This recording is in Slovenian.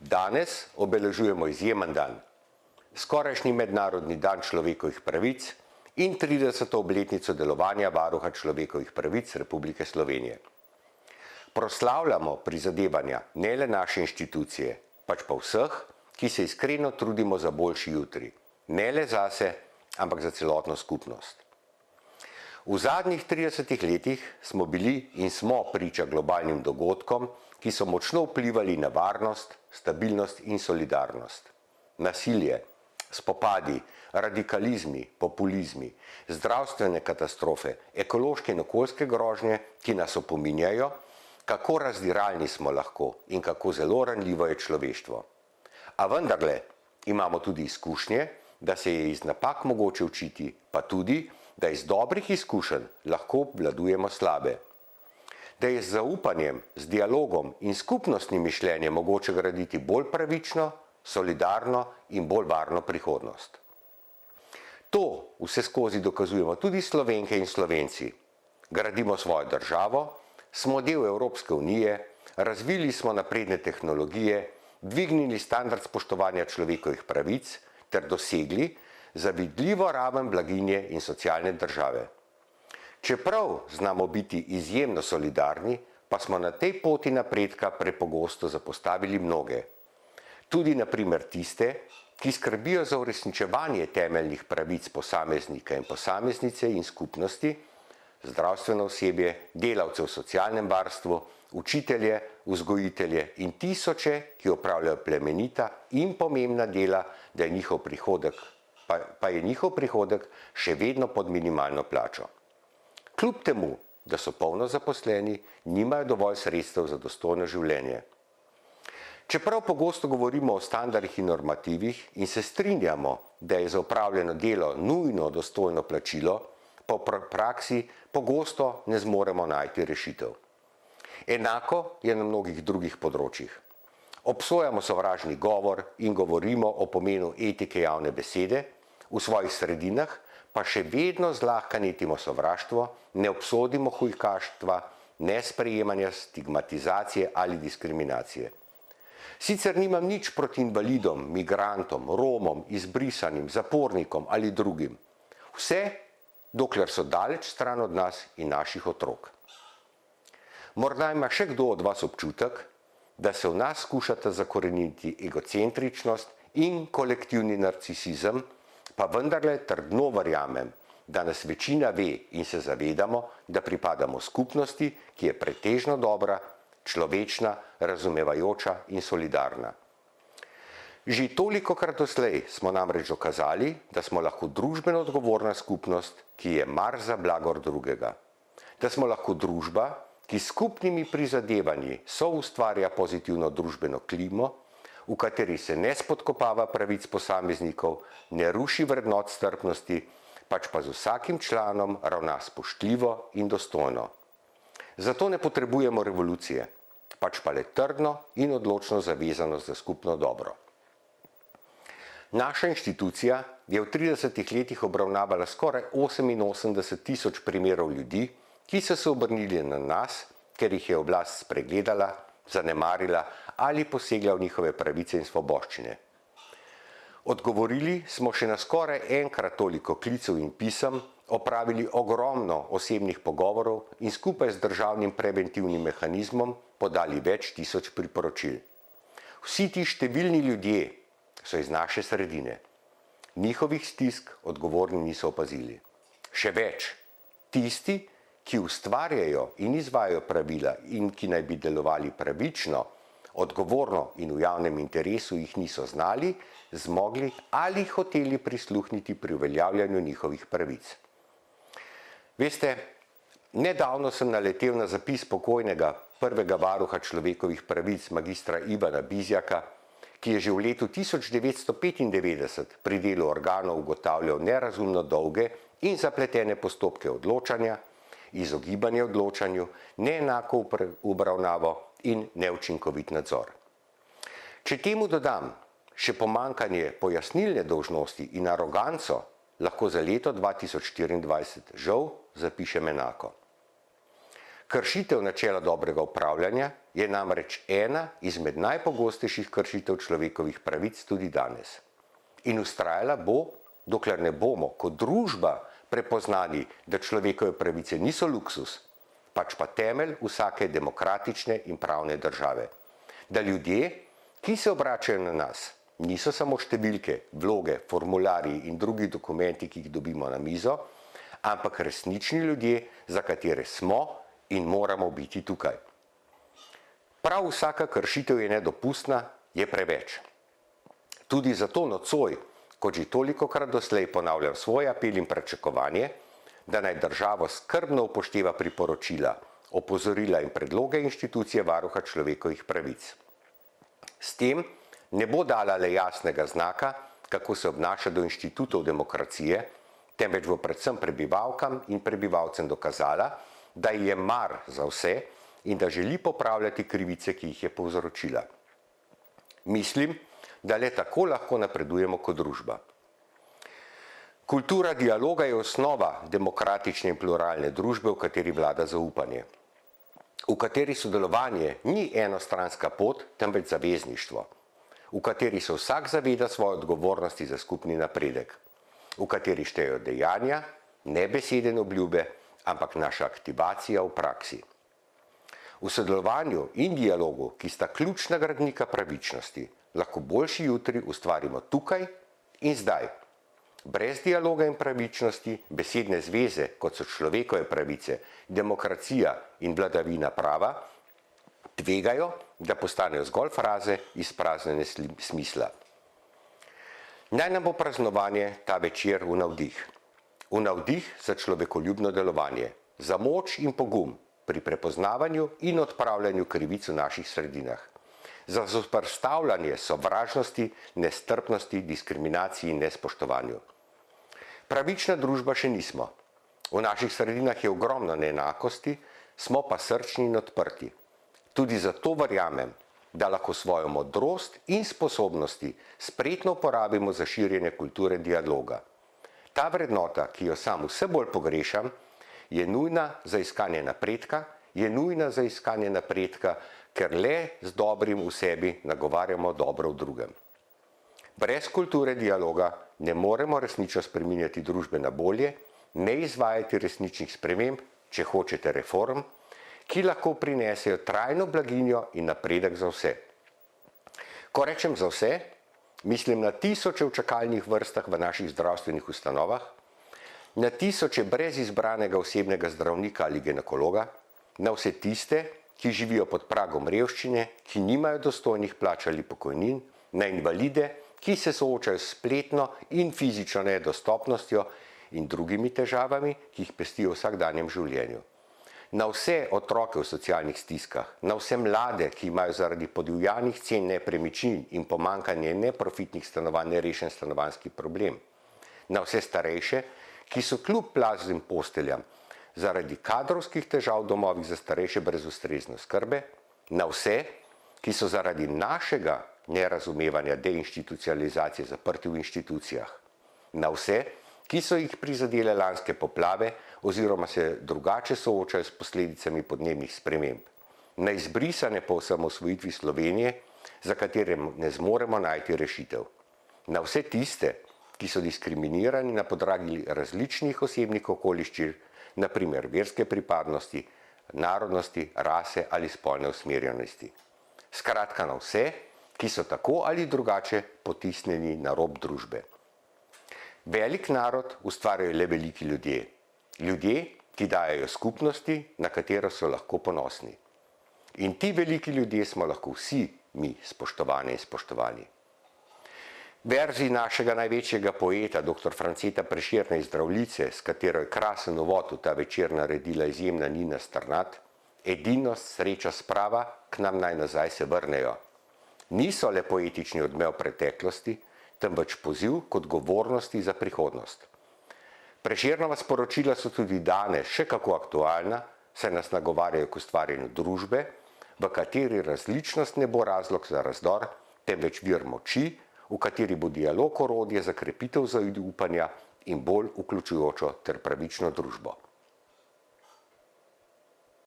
Danes obeležujemo izjemen dan, skorajšnji mednarodni dan človekovih pravic in 30. obletnico delovanja Varuha človekovih pravic Republike Slovenije. Proslavljamo prizadevanja ne le naše inštitucije, pač pa vseh, ki se iskreno trudimo za boljši jutri, ne le zase, ampak za celotno skupnost. V zadnjih 30 letih smo bili in smo priča globalnim dogodkom, ki so močno vplivali na varnost, stabilnost in solidarnost. Nasilje, spopadi, radikalizmi, populizmi, zdravstvene katastrofe, ekološke in okoljske grožnje, ki nas opominjajo, kako razdiralni smo lahko in kako zelo ranljivo je človeštvo. A vendarle imamo tudi izkušnje, da se je iz napak mogoče učiti, pa tudi, da iz dobrih izkušenj lahko obvladujemo slabe. Da je z zaupanjem, z dialogom in skupnostnim mišljenjem mogoče graditi bolj pravično, solidarno in bolj varno prihodnost. To vseskozi dokazujemo tudi Slovenke in Slovenci. Gradimo svojo državo, smo del Evropske unije, razvili smo napredne tehnologije, dvignili standard spoštovanja človekovih pravic ter dosegli zavidljivo raven blaginje in socialne države. Čeprav znamo biti izjemno solidarni, pa smo na tej poti napredka prepogosto zapostavili mnoge. Tudi na primer tiste, ki skrbijo za uresničevanje temeljnih pravic posameznika in posameznice in skupnosti, zdravstveno osebje, delavce v socialnem varstvu, učitelje, vzgojitelje in tisoče, ki opravljajo plemenita in pomembna dela, da je njihov prihodek še vedno pod minimalno plačo. Kljub temu, da so polno zaposleni, nimajo dovolj sredstev za dostojno življenje. Čeprav pogosto govorimo o standardih in normativih in se strinjamo, da je za opravljeno delo nujno dostojno plačilo, pa v praksi pogosto ne zmoremo najti rešitev. Enako je na mnogih drugih področjih. Obsojamo sovražni govor in govorimo o pomenu etike javne besede, v svojih sredinah pa še vedno zlahka netimo sovraštvo, ne obsodimo hujskaštva, nesprejemanja, stigmatizacije ali diskriminacije. Sicer nimam nič proti invalidom, migrantom, Romom, izbrisanim, zapornikom ali drugim. Vse, dokler so daleč stran od nas in naših otrok. Morda ima še kdo od vas občutek, da se v nas skušata zakoreniti egocentričnost in kolektivni narcisizem, pa vendarle trdno verjamem, da nas večina ve in se zavedamo, da pripadamo skupnosti, ki je pretežno dobra, človečna, razumevajoča in solidarna. Že tolikokrat doslej smo namreč dokazali, da smo lahko družbeno odgovorna skupnost, ki je mar za blagor drugega. Da smo lahko družba, ki s skupnimi prizadevanji soustvarja pozitivno družbeno klimo, v kateri se ne spodkopava pravic posameznikov, ne ruši vrednot strpnosti, pač pa z vsakim članom ravna spoštljivo in dostojno. Zato ne potrebujemo revolucije, pač pa le trdno in odločno zavezanost za skupno dobro. Naša inštitucija je v 30 letih obravnavala skoraj 88.000 primerov ljudi, ki so se obrnili na nas, ker jih je oblast spregledala, zanemarila ali posegla v njihove pravice in svoboščine. Odgovorili smo še na skoraj enkrat toliko klicev in pisem, opravili ogromno osebnih pogovorov in skupaj z državnim preventivnim mehanizmom podali več tisoč priporočil. Vsi ti številni ljudje so iz naše sredine. Njihovih stisk odgovorni niso opazili. Še več, tisti, ki ustvarjajo in izvajajo pravila in ki naj bi delovali pravično, odgovorno in v javnem interesu, jih niso znali, zmogli ali hoteli prisluhniti pri uveljavljanju njihovih pravic. Veste, nedavno sem naletel na zapis pokojnega prvega varuha človekovih pravic magistra Ivana Bizjaka, ki je že v letu 1995 pri delu organov ugotavljal nerazumno dolge in zapletene postopke odločanja, izogibanje odločanju, neenako obravnavo in neučinkovit nadzor. Če temu dodam še pomanjkanje pojasnilne dolžnosti in aroganco, lahko za leto 2024 žal zapišem enako. Kršitev načela dobrega upravljanja je namreč ena izmed najpogostejših kršitev človekovih pravic tudi danes. In vztrajala bo, dokler ne bomo kot družba prepoznali, da človekove pravice niso luksus, pač pa temelj vsake demokratične in pravne države. Da ljudje, ki se obračajo na nas, niso samo številke, vloge, formularji in drugi dokumenti, ki jih dobimo na mizo, ampak resnični ljudje, za katere smo in moramo biti tukaj. Prav vsaka kršitev je nedopustna, je preveč. Tudi zato nocoj, kot že tolikokrat doslej ponavljam svoj apel in pričakovanje, da naj država skrbno upošteva priporočila, opozorila in predloge inštitucije Varuha človekovih pravic. S tem ne bo dala le jasnega znaka, kako se obnaša do inštitutov demokracije, temveč bo predvsem prebivalkam in prebivalcem dokazala, da ji je mar za vse in da želi popravljati krivice, ki jih je povzročila. Mislim, da le tako lahko napredujemo kot družba. Kultura dialoga je osnova demokratične in pluralne družbe, v kateri vlada zaupanje, v kateri sodelovanje ni enostranska pot, temveč zavezništvo, v kateri se vsak zaveda svoje odgovornosti za skupni napredek, v kateri štejejo dejanja, ne besede in obljube, ampak naša aktivacija v praksi. V sodelovanju in dialogu, ki sta ključna gradnika pravičnosti, lahko boljši jutri ustvarimo tukaj in zdaj. Brez dialoga in pravičnosti besedne zveze, kot so človekove pravice, demokracija in vladavina prava, tvegajo, da postanejo zgolj fraze izpraznjene smisla. Naj nam bo praznovanje ta večer v navdih. V navdih za človekoljubno delovanje, za moč in pogum pri prepoznavanju in odpravljanju krivic v naših sredinah, za zoperstavljanje sovražnosti, nestrpnosti, diskriminaciji in nespoštovanju. Pravična družba še nismo. V naših sredinah je ogromno neenakosti, smo pa srčni in odprti. Tudi zato verjamem, da lahko svojo modrost in sposobnosti spretno uporabimo za širjenje kulture dialoga. Ta vrednota, ki jo sam vse bolj pogrešam, je nujna za iskanje napredka, ker le z dobrim v sebi nagovarjamo dobro v drugem. Brez kulture dialoga ne moremo resnično spreminjati družbe na bolje, ne izvajati resničnih sprememb, če hočete reform, ki lahko prinesejo trajno blaginjo in napredek za vse. Ko rečem za vse, mislim na tisoče v čakalnih vrstah v naših zdravstvenih ustanovah, na tisoče brez izbranega osebnega zdravnika ali ginekologa, na vse tiste, ki živijo pod pragom revščine, ki nimajo dostojnih plač ali pokojnin, na invalide, ki se soočajo s spletno in fizično nedostopnostjo in drugimi težavami, ki jih pestijo v vsakdanjem življenju. Na vse otroke v socialnih stiskah, na vse mlade, ki imajo zaradi podivjanih cen nepremičnin in pomanjkanja neprofitnih stanovanj nerešen stanovanjski problem, na vse starejše, ki so kljub plaznim posteljam zaradi kadrovskih težav v domovih za starejše brez ustrezne oskrbe, na vse, ki so zaradi našega nerazumevanja deinstitucionalizacije zaprti v inštitucijah, na vse, ki so jih prizadele lanske poplave oziroma se drugače soočajo s posledicami podnebnih sprememb, na izbrisane po osamosvojitvi Slovenije, za katere ne zmoremo najti rešitev, na vse tiste, ki so diskriminirani na podlagi različnih osebnih okoliščin, na primer verske pripadnosti, narodnosti, rase ali spolne usmerjenosti. Skratka na vse, ki so tako ali drugače potisnjeni na rob družbe. Velik narod ustvarjajo le veliki ljudje. Ljudje, ki dajejo skupnosti, na katero so lahko ponosni. In ti veliki ljudje smo lahko vsi mi, spoštovane in spoštovani. Verzi našega največjega poeta, dr. Franceta Prešerna iz Zdravljice, s katero je krasen uvod v ta večer naredila izjemna Nina Strnad, edinost, sreča, sprava, k nam naj nazaj se vrnejo. Niso le poetični odmev preteklosti, temveč poziv k odgovornosti za prihodnost. Prešernova sporočila so tudi danes še kako aktualna, saj nas nagovarjajo k ustvarjanju družbe, v kateri različnost ne bo razlog za razdor, temveč vir moči, v kateri bo dialog orodje za krepitev zaupanja in bolj vključujočo ter pravično družbo.